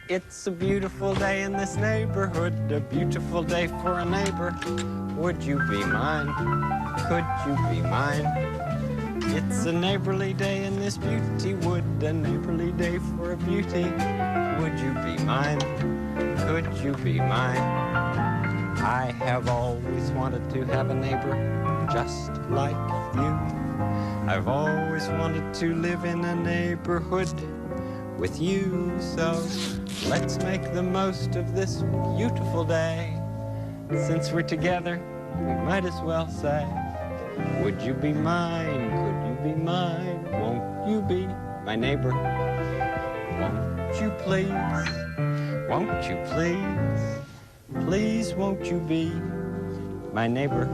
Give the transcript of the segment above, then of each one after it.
It's a beautiful day in this neighborhood, a beautiful day for a neighbor. Would you be mine? Could you be mine? It's a neighborly day in this beauty wood, a neighborly day for a beauty. Would you be mine? Could you be mine? I have always wanted to have a neighbor just like you. I've always wanted to live in a neighborhood with you, so let's make the most of this beautiful day. Since we're together, we might as well say, would you be mine? Could you be mine? Won't you be my neighbor? Won't you please? Won't you please? Please won't you be my neighbor?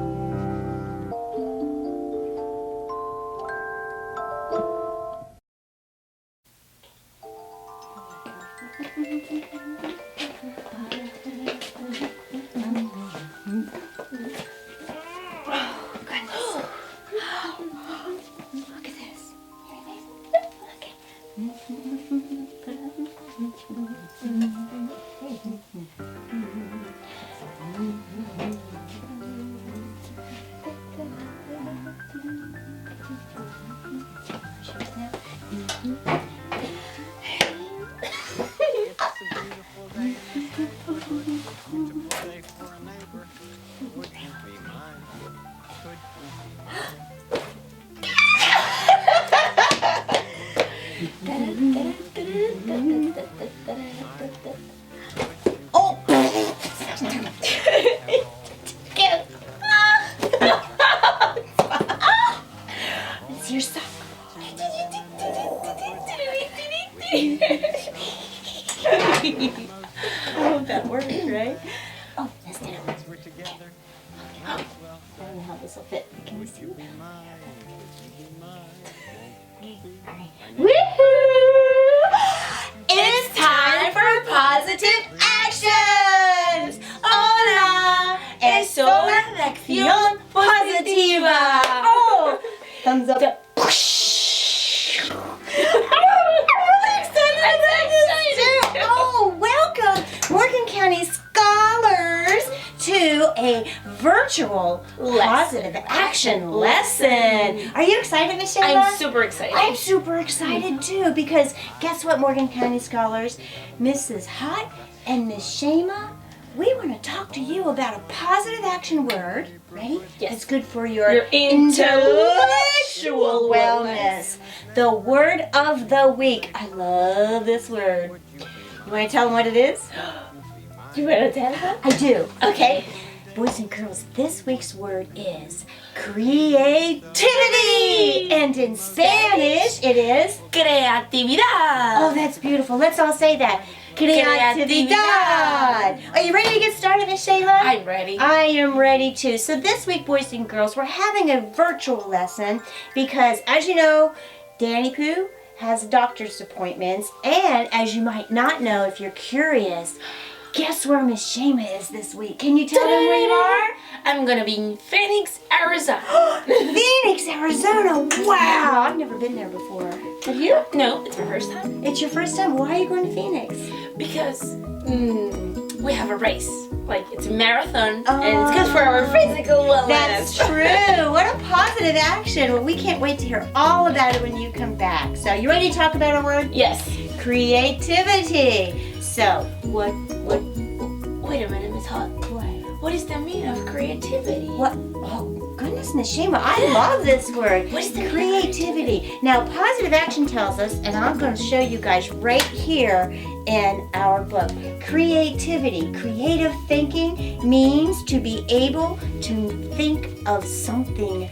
I hope that works, right? Oh, let's do it. We're together. I don't know how this will fit. Can you see that? Alright. Woohoo! It's time for positive actions! Hola! Es hora de acción positiva! Oh! Thumbs up. Oh, welcome, Morgan County Scholars, to a virtual positive action lesson. Are you excited, Miss Shayla? I'm super excited. I'm super excited too, because guess what, Morgan County Scholars? Mrs. Hott and Miss Shayma, we want to talk to you about a positive action word. Ready? Yes. It's good for your intellectual wellness. The word of the week. I love this word. You want to tell them what it is? You want to tell them? I do. Okay. Boys and girls, this week's word is creativity. And in Spanish, it is Creatividad. Oh, that's beautiful. Let's all say that. Creatividad. Are you ready to get started, Miss Shayla? I'm ready. I am ready too. So this week, boys and girls, we're having a virtual lesson because, as you know, Danny Pooh has doctor's appointments, and as you might not know, if you're curious, guess where Miss Shayma is this week? Can you tell them where you are? I'm gonna be in Phoenix, Arizona. Phoenix, Arizona. Wow, I've never been there before. Have you? No, it's my first time. It's your first time. Why are you going to Phoenix? Because we have a race. Like, it's a marathon, and it's good for our physical wellness. That's true. What a positive action. Well, we can't wait to hear all about it when you come back. So, you ready to talk about our word? Yes. Creativity. So, what? Wait a minute, Miss Hott. What is the meaning of creativity? What? Oh, goodness, Miss Shayma, I love this word. What is the creativity? Now, positive action tells us, and I'm going to show you guys right here in our book. Creativity, creative thinking means to be able to think of something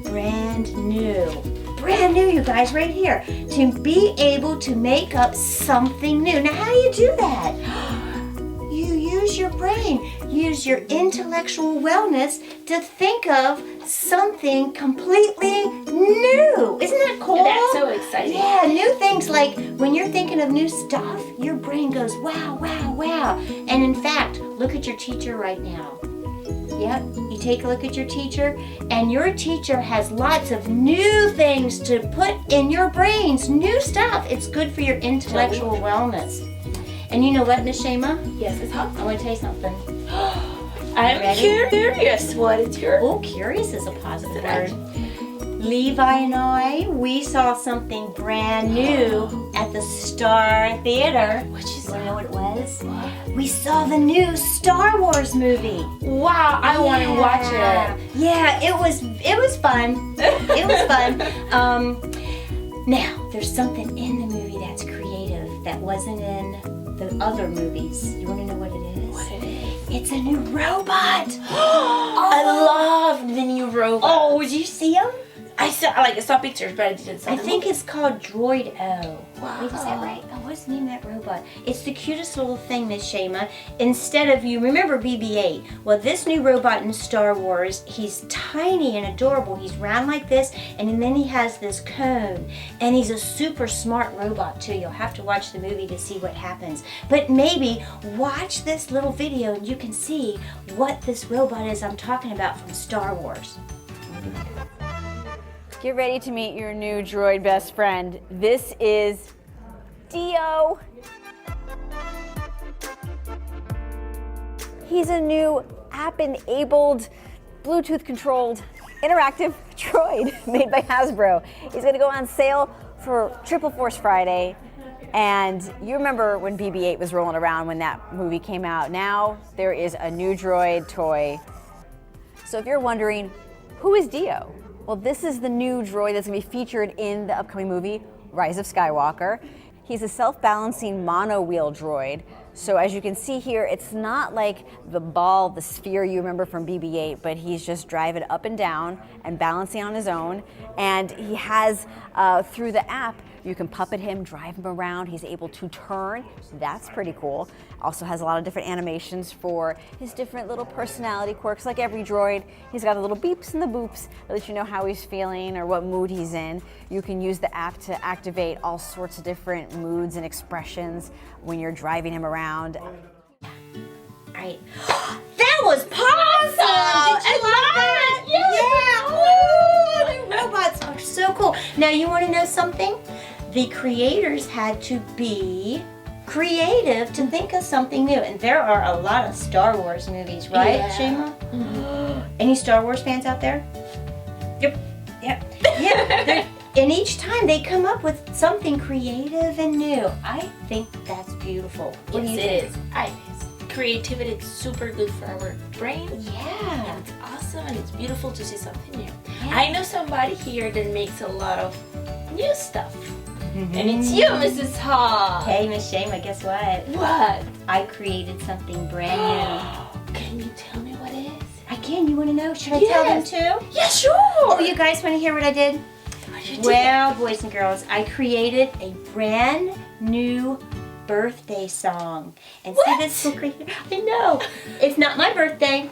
brand new. Brand new, you guys, right here. To be able to make up something new. Now, how do you do that? You use your brain, use your intellectual wellness to think of something completely new. Isn't that cool? That's so exciting. Yeah, new things, like when you're thinking of new stuff, your brain goes, wow, wow, wow. And in fact, look at your teacher right now. Yep, you take a look at your teacher, and your teacher has lots of new things to put in your brains, new stuff. It's good for your intellectual wellness. And you know what, Miss Shema? Yes, it's hot. I want to tell you something. I'm Ready? curious. What is your? Oh, curious is a positive What's word. Levi and I, we saw something brand new at the Star Theater. What you You want to know what it was? What? We saw the new Star Wars movie. Wow, I want to watch it. Yeah, it was fun. It was fun. Now, there's something in the movie that's creative that wasn't in the other movies. You want to know what it is? What it is? It's a new robot. I love the new robot. Oh, did you see him? I saw pictures, but I didn't see I them. think it's called Droid O. Wow. Wait, is that right? Oh, what's the name of that robot? It's the cutest little thing, Miss Shema. Instead of, you remember BB-8? Well, this new robot in Star Wars, he's tiny and adorable. He's round like this, and then he has this cone. And he's a super smart robot, too. You'll have to watch the movie to see what happens. But maybe watch this little video and you can see what this robot is I'm talking about from Star Wars. Get ready to meet your new droid best friend. This is Dio. He's a new app-enabled, Bluetooth-controlled, interactive droid made by Hasbro. He's gonna go on sale for Triple Force Friday. And you remember when BB-8 was rolling around when that movie came out. Now there is a new droid toy. So if you're wondering, who is Dio? Well, this is the new droid that's going to be featured in the upcoming movie, Rise of Skywalker. He's a self-balancing mono-wheel droid. So as you can see here, it's not like the ball, the sphere you remember from BB-8, but he's just driving up and down and balancing on his own. And he has, through the app, you can puppet him, drive him around. He's able to turn. That's pretty cool. Also has a lot of different animations for his different little personality quirks. Like every droid, he's got the little beeps and the boops that let you know how he's feeling or what mood he's in. You can use the app to activate all sorts of different moods and expressions when you're driving him around. Right. That was awesome! Did you like that? Yeah! Ooh, the robots are so cool. Now, you want to know something? The creators had to be creative to think of something new. And there are a lot of Star Wars movies, right, Yeah. Shema? Mm-hmm. Any Star Wars fans out there? Yep. Yep. Yeah. And each time they come up with something creative and new. I think that's beautiful. What do you think? It is. Creativity is super good for our brain. Yeah. And it's awesome and it's beautiful to see something new. Yeah. I know somebody here that makes a lot of new stuff. And it's you, Mrs. Hall. Hey, Miss Shema, guess what? What? I created something brand new. Can you tell me what it is? I can. You want to know? Should I tell them too? Yeah, sure. Oh, you guys want to hear what I did? What did you Well, boys and girls, I created a brand new birthday song. And see this little creature? I know. It's not my birthday.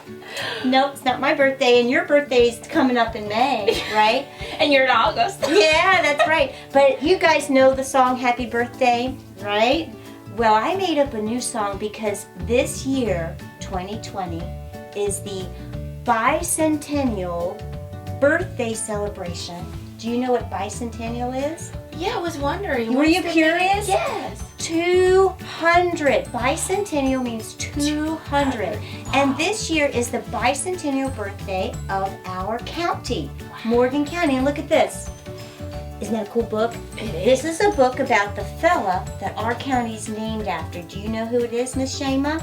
Nope, it's not my birthday. And your birthday's coming up in May, right? And you're in August. Yeah, that's right. But you guys know the song Happy Birthday, right? Well, I made up a new song because this year, 2020, is the bicentennial birthday celebration. Do you know what bicentennial is? Yeah, I was wondering. Were what's you the curious? meaning? Yes. 200. Bicentennial means 200. And this year is the bicentennial birthday of our county, Morgan County. And look at this. Isn't that a cool book? This is a book about the fella that our county's named after. Do you know who it is, Miss Shema?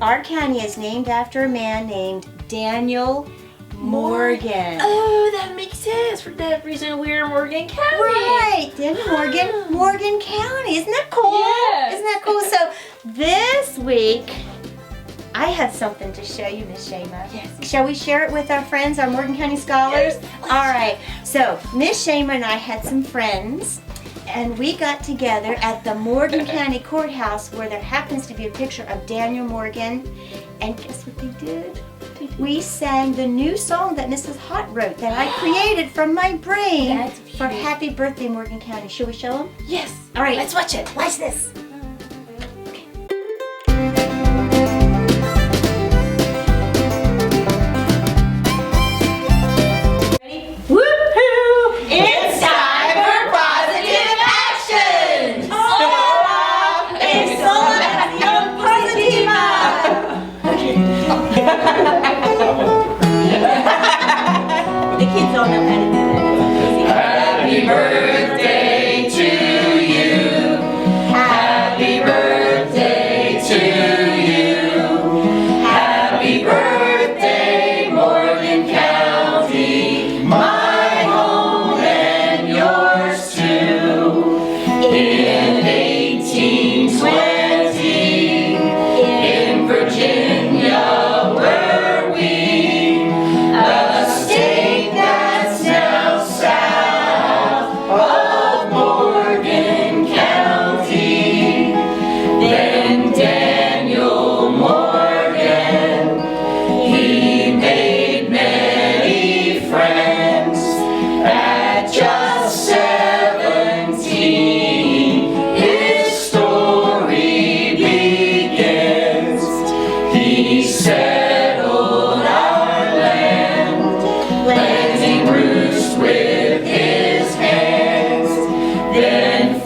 Our county is named after a man named Daniel Morgan. Oh, that makes sense. For that reason, we're in Morgan County. Right, Daniel Morgan, Morgan County. Isn't that cool? Yes. Isn't that cool? So this week, I have something to show you, Miss Shema. Yes. Shall we share it with our friends, our Morgan County scholars? Yes. All right. So Miss Shema and I had some friends, and we got together at the Morgan County Courthouse where there happens to be a picture of Daniel Morgan. And guess what they did? We sang the new song that Mrs. Hott wrote that I created from my brain That's for Happy Birthday, Morgan County. Shall we show them? Yes. All right. Let's watch it. Watch this. Ready? Woohoo! It's time for positive action! Stop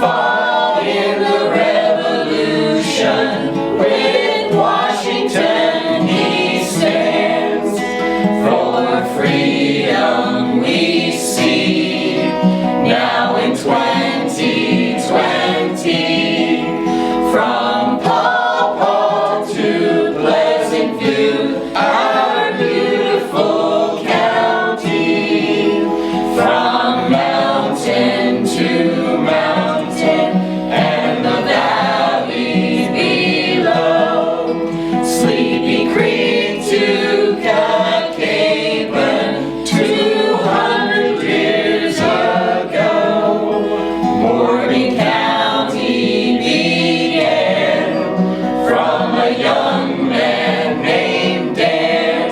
fought in the Revolution. With Washington he stands. For freedom we see. Now in 2020, from Paw Paw to Pleasant View, our beautiful county. From mountain to mountain and the valleys below, Sleepy Creek to Cacapen, 200 years ago, Morgan County began from a young man named Dan.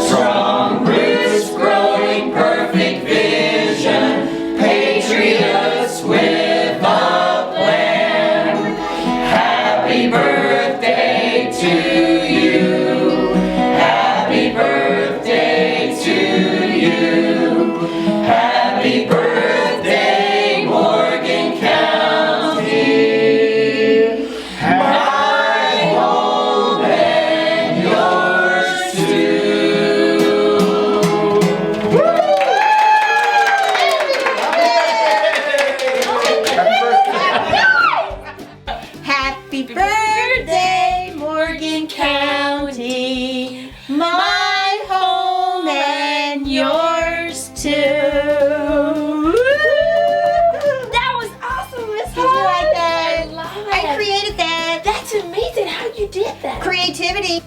Strong roots growing, perfect vision, patriots with a plan. Happy birthday to you. Happy birthday to you. Happy birthday, Morgan County. My home and yours too. Happy birthday, Morgan County, my home and yours too. That was awesome, Miss Did you like that? I love it. I created that. That's amazing how you did that. Creativity.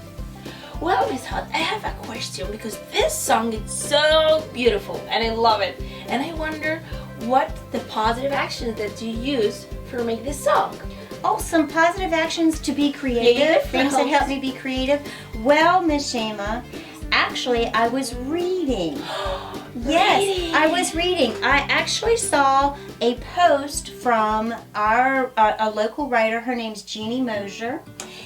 Well, Miss Hunt, I have a question because this song is so beautiful and I love it. And I wonder what the positive actions that you use for make this song. Oh, some positive actions to be creative, Creative things that helps. help me be creative. Well, Miss Shema, actually, I was reading. Yes, Reading. I was reading. I actually saw a post from a local writer. Her name's Jeannie Mosier,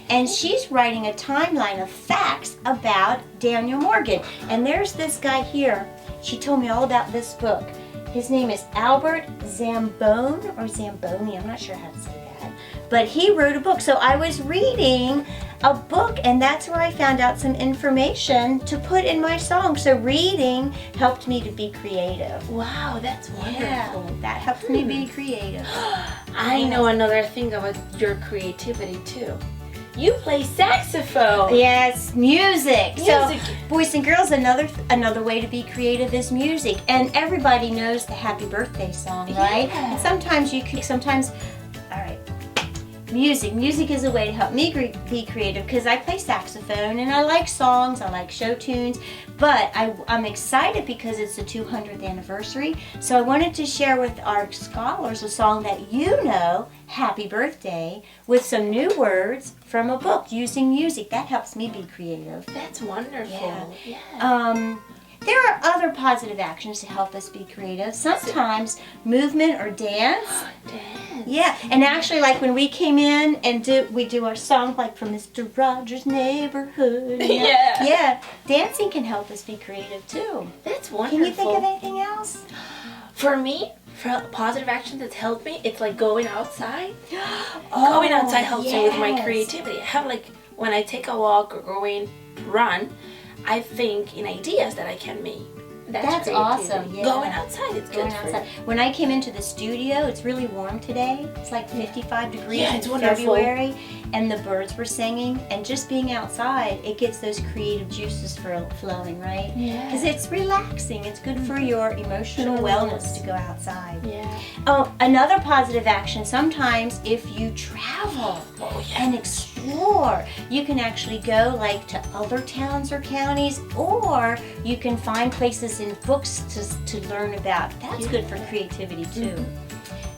and she's writing a timeline of facts about Daniel Morgan. And there's this guy here. She told me all about this book. His name is Albert Zambone or Zamboni. I'm not sure how to say that. But he wrote a book. So I was reading a book, and that's where I found out some information to put in my song. So reading helped me to be creative. Wow, that's wonderful. Yeah, that helped me be creative. I know another thing about your creativity too. You play saxophone. Yes, music. So, Music. boys and girls, another way to be creative is music. And everybody knows the happy birthday song, right? Yeah. And sometimes all right. Music is a way to help me be creative because I play saxophone and I like songs, I like show tunes, but I'm excited because it's the 200th anniversary. So I wanted to share with our scholars a song that you know, Happy Birthday, with some new words from a book using music. That helps me be creative. That's wonderful. Yeah. There are other positive actions to help us be creative. Sometimes movement or dance. Dance. Yeah, and actually, like when we came in and we do our song like from Mr. Rogers' Neighborhood. Yeah. Yeah, dancing can help us be creative too. That's wonderful. Can you think of anything else? For me, for positive action that's helped me, it's like going outside. Oh, Going outside helps me with my yes. creativity. I have like when I take a walk or going run, I think in ideas that I can make. That's creativity. awesome, yeah. Going outside, it's Going good outside. When I came into the studio, it's really warm today. It's like 55 degrees Yeah, it's in wonderful. February, and the birds were singing. And just being outside, it gets those creative juices flowing, right? Yeah. Because it's relaxing. It's good for your emotional wellness to go outside. Yeah. Oh, another positive action. Sometimes if you travel Oh yeah. and explore, you can actually go like to other towns or counties, or you can find places in books to learn about. That's good for creativity too.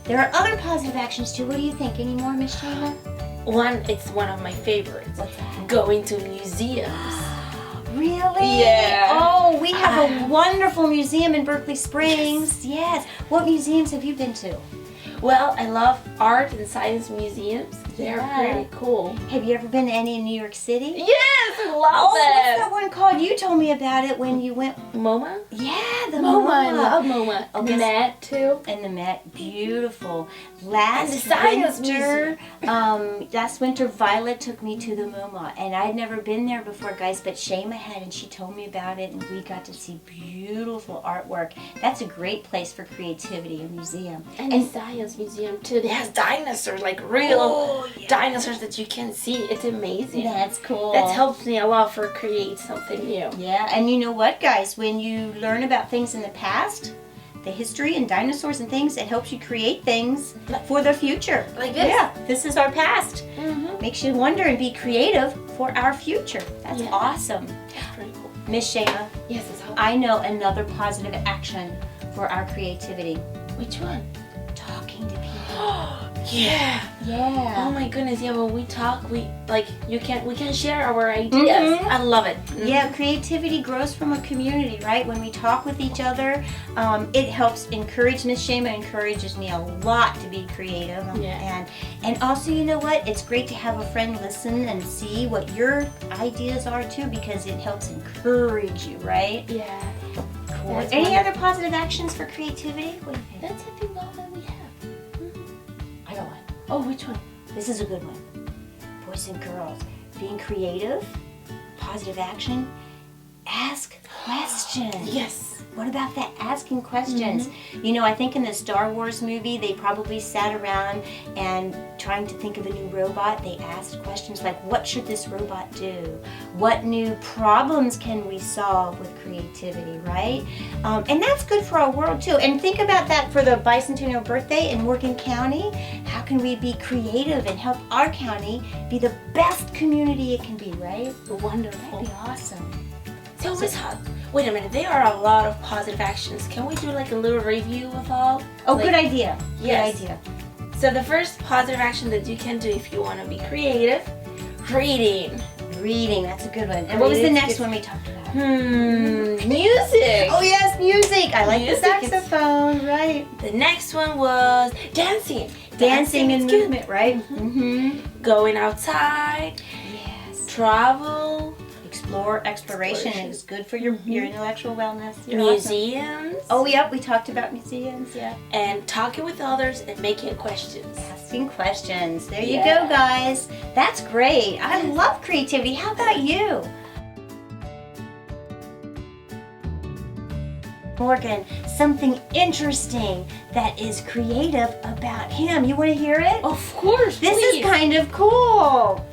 There are other positive actions too. What do you think? Any more, Miss Shayla? It's one of my favorites. What's that? Going to museums. Really? Yeah. Oh, we have a wonderful museum in Berkeley Springs. Yes. What museums have you been to? Well, I love art and science museums, They're Yeah. pretty cool. Have you ever been to any in New York City? Yes, I love Oh, what's that them. one called? You told me about it when you went. MoMA? Yeah, the MoMA, I MoMA. love MoMA. Oh, And the guess- Met too. And the Met, beautiful. And Last the Science winter, last winter, Violet took me to the MoMA, and I'd never been there before, guys. But Shayma had, and she told me about it, and we got to see beautiful artwork. That's a great place for creativity, a museum. And the Science Museum too. It has dinosaurs, like real dinosaurs that you can see. It's amazing. That's cool. That helps me a lot for create something new. Yeah, and you know what, guys? When you learn about things in the past, the history and dinosaurs and things, it helps you create things for the future. Like this. Yeah, this is our past. Mm-hmm. Makes you wonder and be creative for our future. That's Yeah. awesome. That's pretty cool. Miss Shayma, Yes, it's all. I know another positive action for our creativity. Which one? Talking to people. Yeah. Yeah. Oh my goodness. Yeah. When we talk, we can share our ideas. Mhm. I love it. Mhm. Yeah, creativity grows from a community, right? When we talk with each other, it helps encourage. Miss Shayma encourages me a lot to be creative. Yeah. And also, you know what? It's great to have a friend listen and see what your ideas are too, because it helps encourage you, right? Yeah. Cool. That's Any wonderful. other positive actions for creativity? What do you think? That's I think all that we have. I got one. Oh, which one? This is a good one. Boys and girls, being creative, positive action, ask questions. Yes. What about that asking questions? You know, I think in the Star Wars movie, they probably sat around and trying to think of a new robot. They asked questions like, what should this robot do? What new problems can we solve with creativity, right? And that's good for our world too. And think about that for the bicentennial birthday in Morgan County. How can we be creative and help our county be the best community it can be, right? Wonderful. That'd be awesome. So Miss Hot, wait a minute. There are a lot of positive actions. Can we do like a little review of all? Oh, Like- good idea. Yes. Good idea. So the first positive action that you can do if you want to be creative, reading. Reading, that's a good one. And what was the Reading's next good. one we talked about? Music. Oh yes, music. I like Music the is- saxophone, right? The next one was dancing. Dancing and is good. movement, right? Mm-hmm. Going outside, Yes. travel, Exploration Exploration. is good for your intellectual wellness. You're awesome. museums. Oh, yep, we talked about museums, yeah. And talking with others and making questions. Asking questions. There you Yeah. go, guys. That's great. I love creativity. How about you? Morgan, something interesting that is creative about him. You want to hear it? Of course, This please. is kind of cool.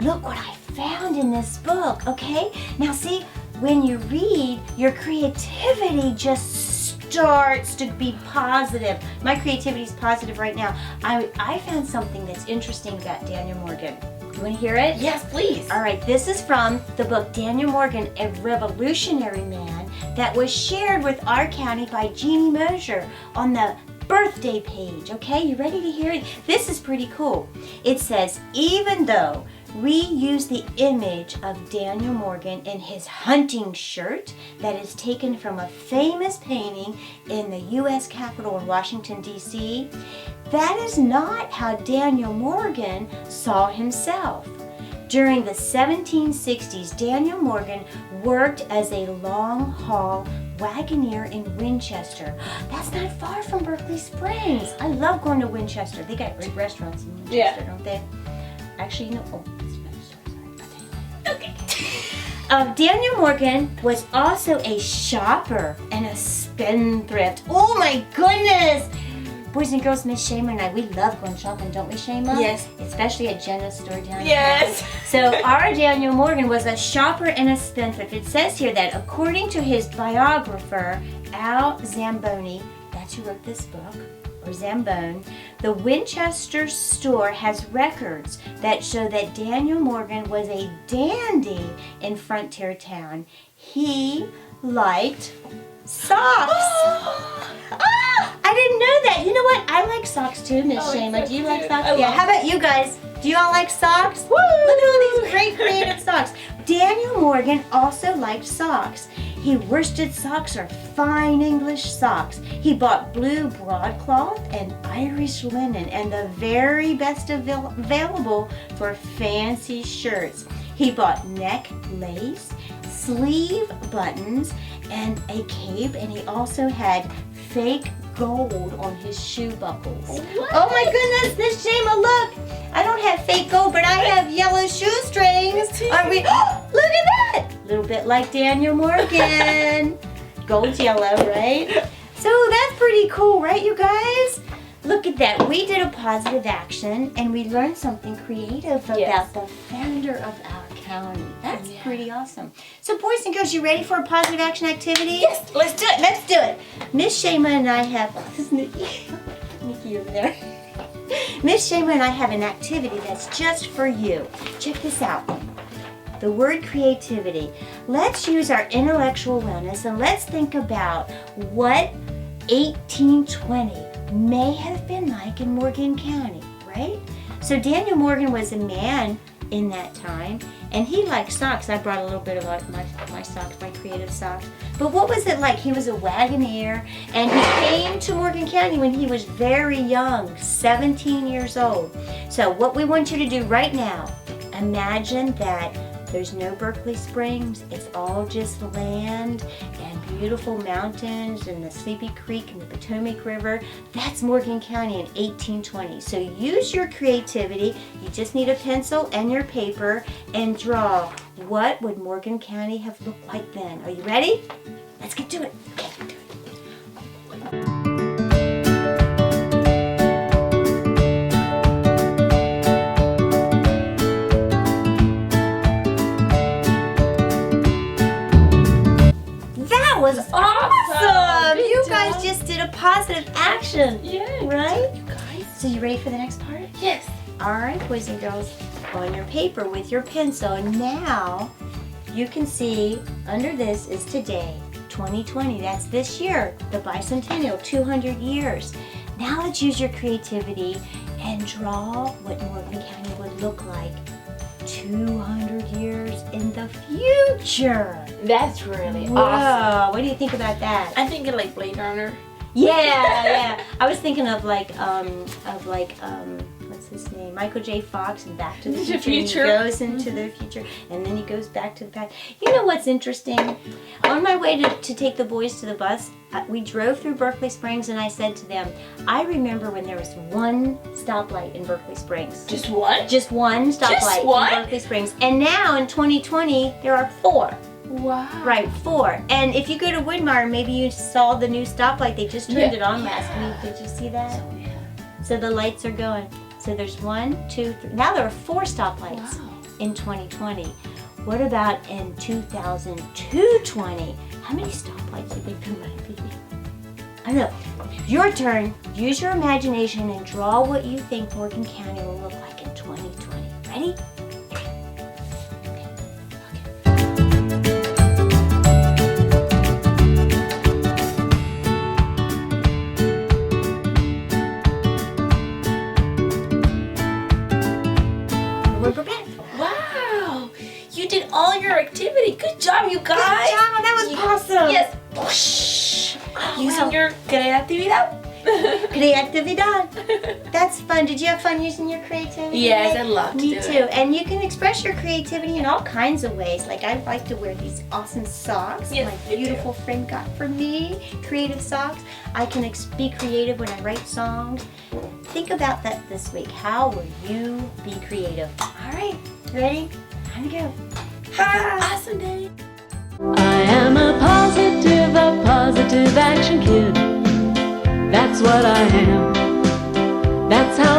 Look what I found in this book, okay? Now see, when you read, your creativity just starts to be positive. My creativity is positive right now. I found something that's interesting about Daniel Morgan. You want to hear it? Yes, please. All right, this is from the book Daniel Morgan, A Revolutionary Man, that was shared with our county by Jeannie Mosier on the birthday page. Okay, you ready to hear it? This is pretty cool. It says, even though we use the image of Daniel Morgan in his hunting shirt that is taken from a famous painting in the U.S. Capitol in Washington, D.C., that is not how Daniel Morgan saw himself. During the 1760s, Daniel Morgan worked as a long-haul wagoneer in Winchester. That's not far from Berkeley Springs. I love going to Winchester. They got great restaurants in Winchester, don't they? Actually, you know, oh, that's another story. Sorry. I'll tell you later. Okay. Daniel Morgan was also a shopper and a spendthrift. Oh my goodness! Boys and girls, Miss Shayma and I, we love going shopping, don't we, Shayma? Yes. Especially at Jenna's store downtown. Yes. So our Daniel Morgan was a shopper and a spendthrift. It says here that according to his biographer, Al Zamboni, that's who wrote this book, or Zambone, the Winchester store has records that show that Daniel Morgan was a dandy in frontier town. He liked socks. I didn't know that. You know what? I like socks too, Miss Oh, Shayma. it's Do you so like cute. socks? I Yeah. love How about you guys? Do you all like socks? Woo! Look at all these great creative socks. Daniel Morgan also liked socks. Worsted socks are fine English socks. He bought blue broadcloth and Irish linen and the very best available for fancy shirts. He bought neck lace, sleeve buttons, and a cape, and he also had fake gold on his shoe buckles. What? Oh my goodness, Miss Shema, look! I don't have fake gold, but I have yellow shoestrings. Are we? Look at that! A little bit like Daniel Morgan. Gold's yellow, right? So that's pretty cool, right, you guys? Look at that. We did a positive action, and we learned something creative about the founder of our county. That's pretty awesome. So boys and girls, you ready for a positive action activity? Yes, let's do it. Let's do it. Miss Shema and I have, this is Nikki. Nikki over there. Miss Shema and I have an activity that's just for you. Check this out. The word creativity. Let's use our intellectual wellness and let's think about what 1820 may have been like in Morgan County, right? So Daniel Morgan was a man in that time, and he liked socks. I brought a little bit of my socks, my creative socks. But what was it like? He was a wagoner, and he came to Morgan County when he was very young, 17 years old. So what we want you to do right now, imagine that there's no Berkeley Springs. It's all just land and beautiful mountains and the Sleepy Creek and the Potomac River. That's Morgan County in 1820. So use your creativity. You just need a pencil and your paper and draw. What would Morgan County have looked like then? Are you ready? Let's get to it. Okay, do it. Was awesome! You guys just did a positive action. Yeah. Right? You guys. So you ready for the next part? Yes. Alright, boys and girls, on your paper with your pencil. And now you can see under this is today, 2020. That's this year, the bicentennial, 200 years. Now let's use your creativity and draw what Morgan County would look like 200 years in the future. That's really Whoa, awesome. what do you think about that? I'm thinking like Blade Runner. Yeah. I was thinking of what's his name? Michael J. Fox and Back to the Future. He goes into the future and then he goes back to the past. You know what's interesting? On my way to take the boys to the bus, we drove through Berkeley Springs and I said to them, I remember when there was one stoplight in Berkeley Springs. Just one? Just one stoplight in Berkeley Springs. And now in 2020, there are 4. Wow. Right, 4. And if you go to Woodmire, maybe you saw the new stoplight. They just turned it on last week. Did you see that? So the lights are going. So there's 1, 2, 3. Now there are 4 stoplights in 2020. What about in 2020? How many stoplights do you think there might be? I don't know. Your turn. Use your imagination and draw what you think Morgan County will look like in 2020. Ready? Wow! You did all your activity. Good job, you guys. Good job. That was awesome. Yes. Whoosh. Using your creatividad. Creatividad. That's fun. Did you have fun using your creativity? Yes, I love to Me do too. it. And you can express your creativity in all kinds of ways. Like I like to wear these awesome socks. Yes, my me too. beautiful friend got for me. Creative socks. I can be creative when I write songs. Think about that this week. How will you be creative? All right. Ready? Time to go. Have an awesome day. I am a positive action kid. That's what I am. That's how